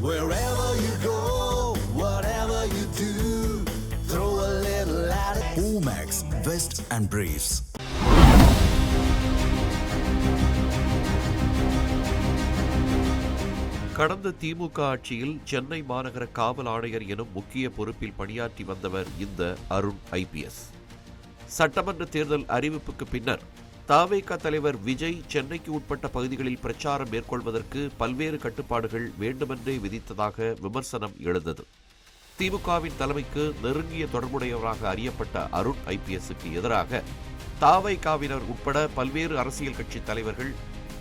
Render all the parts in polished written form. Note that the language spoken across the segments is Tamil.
Wherever you go, whatever you do, throw a little at it. Omax, Vest and Briefs. கடந்த திமுக ஆட்சியில் சென்னை மாநகர காவல் ஆணையர் எனும் முக்கிய பொறுப்பில் பணியாற்றி வந்தவர் இந்த அருண் IPS. சட்டமன்ற தேர்தல் அறிவிப்புக்கு பின்னர் தவேக தலைவர் விஜய் சென்னைக்கு உட்பட்ட பகுதிகளில் பிரச்சாரம் மேற்கொள்வதற்கு பல்வேறு கட்டுப்பாடுகள் வேண்டுமென்றே விதித்ததாக விமர்சனம் எழுந்தது. திமுகவின் தலைமைக்கு நெருங்கிய தொடர்புடையவராக அறியப்பட்ட அருண் IPSக்கு எதிராக தவேகவினர் உட்பட பல்வேறு அரசியல் கட்சி தலைவர்கள்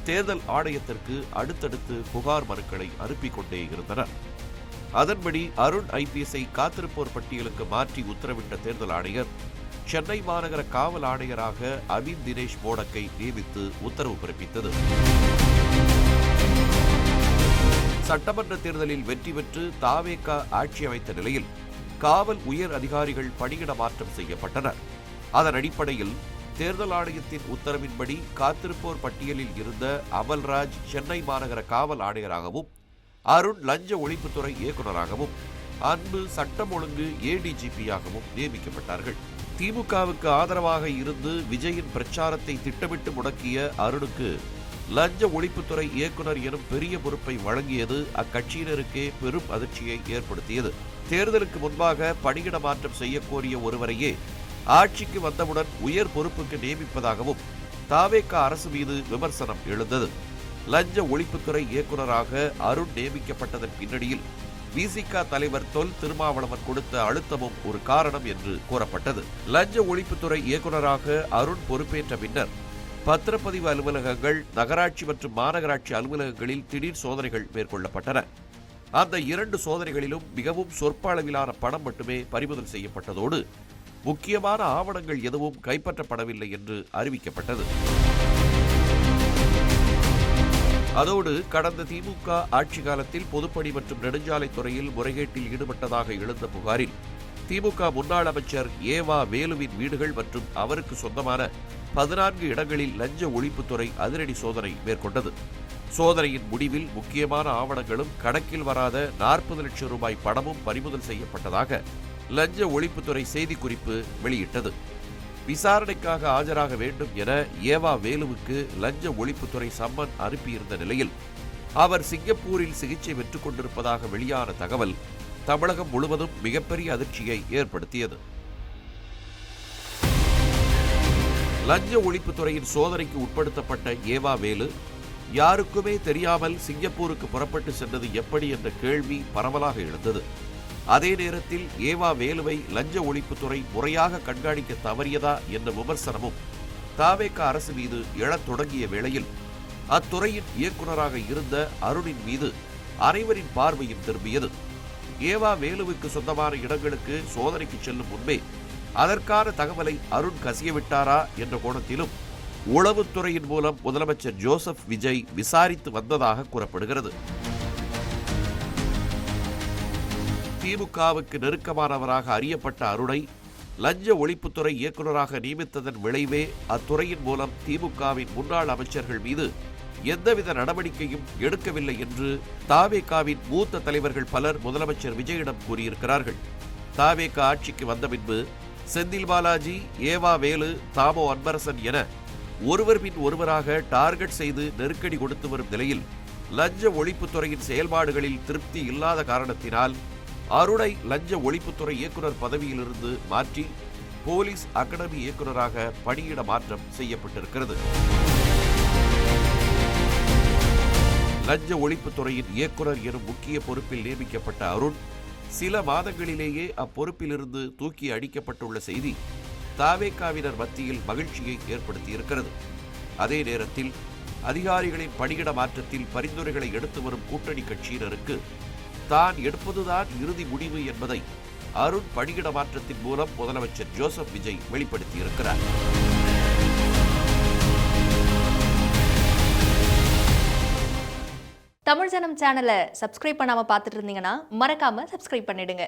தேர்தல் ஆணையத்திற்கு அடுத்தடுத்து புகார் மனுக்களை அனுப்பிக் கொண்டே இருந்தனர். அதன்படி அருண் IPSஐ காத்திருப்போர் பட்டியலுக்கு மாற்றி உத்தரவிட்ட தேர்தல் ஆணையர் சென்னை மாநகர காவல் ஆணையராக அபின் தினேஷ் மோடக்கை நியமித்து உத்தரவு பிறப்பித்தது. சட்டமன்ற தேர்தலில் வெற்றி பெற்று தவேக ஆட்சி அமைத்த நிலையில் காவல் உயர் அதிகாரிகள் பணியிட மாற்றம் செய்யப்பட்டனர். அதன் அடிப்படையில் தேர்தல் ஆணையத்தின் உத்தரவின்படி காத்திருப்போர் பட்டியலில் இருந்த அமல்ராஜ் சென்னை மாநகர காவல் ஆணையராகவும், அருண் லஞ்ச ஒழிப்புத்துறை இயக்குநராகவும், அன்பு சட்டம் ஒழுங்கு ADGPயாகவும் நியமிக்கப்பட்டார்கள். திமுகவுக்கு ஆதரவாக இருந்து விஜயின் பிரச்சாரத்தை திட்டமிட்டு முடக்கிய அருணுக்கு லஞ்ச ஒழிப்புத்துறை இயக்குநர் எனும் பெரிய பொறுப்பை வழங்கியது அக்கட்சியினருக்கே பெரும் அதிர்ச்சியை ஏற்படுத்தியது. தேர்தலுக்கு முன்பாக பணியிட மாற்றம் செய்யக்கோரிய ஒருவரையே ஆட்சிக்கு வந்தவுடன் உயர் பொறுப்புக்கு நியமிப்பதாகவும் தவேக அரசு மீது விமர்சனம் எழுந்தது. லஞ்ச ஒழிப்புத்துறை இயக்குநராக அருண் நியமிக்கப்பட்டதன் பின்னணியில் விசிக தலைவர் தொல் திருமாவளவன் கொடுத்த அழுத்தமும் ஒரு காரணம் என்று கூறப்பட்டது. லஞ்ச ஒழிப்புத்துறை இயக்குநராக அருண் பொறுப்பேற்ற பின்னர் பத்திரப்பதிவு அலுவலகங்கள், நகராட்சி மற்றும் மாநகராட்சி அலுவலகங்களில் திடீர் சோதனைகள் மேற்கொள்ளப்பட்டன. அந்த 2 சோதனைகளிலும் மிகவும் சொற்ப அளவிலான பணம் மட்டுமே பறிமுதல் செய்யப்பட்டதோடு முக்கியமான ஆவணங்கள் எதுவும் கைப்பற்றப்படவில்லை என்று அறிவிக்கப்பட்டது. அதோடு கடந்த திமுக ஆட்சி காலத்தில் பொதுப்பணி மற்றும் நெடுஞ்சாலைத்துறையில் முறைகேட்டில் ஈடுபட்டதாக எழுந்த புகாரில் திமுக முன்னாள் அமைச்சர் ஏவா வேலுவின் வீடுகள் மற்றும் அவருக்கு சொந்தமான 14 இடங்களில் லஞ்ச ஒழிப்புத்துறை அதிரடி சோதனை மேற்கொண்டது. சோதனையின் முடிவில் முக்கியமான ஆவணங்களும் கணக்கில் வராத 40 லட்சம் ரூபாய் பணமும் பறிமுதல் செய்யப்பட்டதாக லஞ்ச ஒழிப்புத்துறை செய்திக்குறிப்பு வெளியிட்டது. விசாரணைக்காக ஆஜராக வேண்டும் என ஏவா வேலுவுக்கு லஞ்ச ஒழிப்புத்துறை சம்மன் அனுப்பியிருந்த நிலையில் அவர் சிங்கப்பூரில் சிகிச்சை பெற்றுக் கொண்டிருப்பதாக வெளியான தகவல் தமிழகம் முழுவதும் மிகப்பெரிய அதிர்ச்சியை ஏற்படுத்தியது. லஞ்ச ஒழிப்புத்துறையின் சோதனைக்கு உட்படுத்தப்பட்ட ஏவா வேலு யாருக்குமே தெரியாமல் சிங்கப்பூருக்கு புறப்பட்டு சென்றது எப்படி என்ற கேள்வி பரவலாக எழுந்தது. அதே நேரத்தில் ஏவா வேலுவை லஞ்ச ஒழிப்புத்துறை முறையாக கண்காணிக்க தவறியதா என்ற விமர்சனமும் தவேக அரசு மீது எழத் தொடங்கிய வேளையில் அத்துறையின் இயக்குநராக இருந்த அருணின் மீது அனைவரின் பார்வையும் திரும்பியது. ஏவா வேலுவுக்கு சொந்தமான இடங்களுக்கு சோதனைக்கு செல்லும் முன்பே அதற்கான தகவலை அருண் கசியவிட்டாரா என்ற கோணத்திலும் உளவுத்துறையின் மூலம் முதலமைச்சர் ஜோசப் விஜய் விசாரித்து வந்ததாக கூறப்படுகிறது. திமுகவுக்கு நெருக்கமானவராக அறியப்பட்ட அருணை லஞ்ச ஒழிப்புத்துறை இயக்குநராக நியமித்ததன் விளைவே அத்துறையின் மூலம் திமுகவின் முன்னாள் அமைச்சர்கள் மீது எந்தவித நடவடிக்கையும் எடுக்கவில்லை என்று தவேகவின் மூத்த தலைவர்கள் பலர் முதலமைச்சர் விஜயிடம் கூறியிருக்கிறார்கள். தவேக ஆட்சிக்கு வந்த பின்பு செந்தில் பாலாஜி, ஏவா வேலு, தாமோ அன்பரசன் என ஒருவர் பின் ஒருவராக டார்கெட் செய்து நெருக்கடி கொடுத்து வரும் நிலையில் லஞ்ச ஒழிப்புத்துறையின் செயல்பாடுகளில் திருப்தி இல்லாத காரணத்தினால் அருணை லஞ்ச ஒழிப்புத்துறை இயக்குநர் பதவியிலிருந்து மாற்றி போலீஸ் அகாடமி இயக்குநராக பணியிட மாற்றம் செய்யப்பட்டிருக்கிறது. லஞ்ச ஒழிப்புத்துறையின் இயக்குநர் எனும் முக்கிய பொறுப்பில் நியமிக்கப்பட்ட அருண் சில மாதங்களிலேயே அப்பொறுப்பிலிருந்து தூக்கி அடிக்கப்பட்டுள்ள செய்தி தவேகவினர் மத்தியில் மகிழ்ச்சியை ஏற்படுத்தியிருக்கிறது. அதே நேரத்தில் அதிகாரிகளின் பணியிட மாற்றத்தில் பரிந்துரைகளை எடுத்து வரும் கூட்டணி கட்சியினருக்கு தான் எடுப்பதுதான் இறுதி முடிவு என்பதை அருண் பணியிட மாற்றத்தின் மூலம் முதலமைச்சர் ஜோசப் விஜய் வெளிப்படுத்தியிருக்கிறார். தமிழ் ஜனம் சேனலை சப்ஸ்கிரைப் பண்ணாம பார்த்துட்டு இருந்தீங்கன்னா மறக்காம சப்ஸ்கிரைப் பண்ணிடுங்க.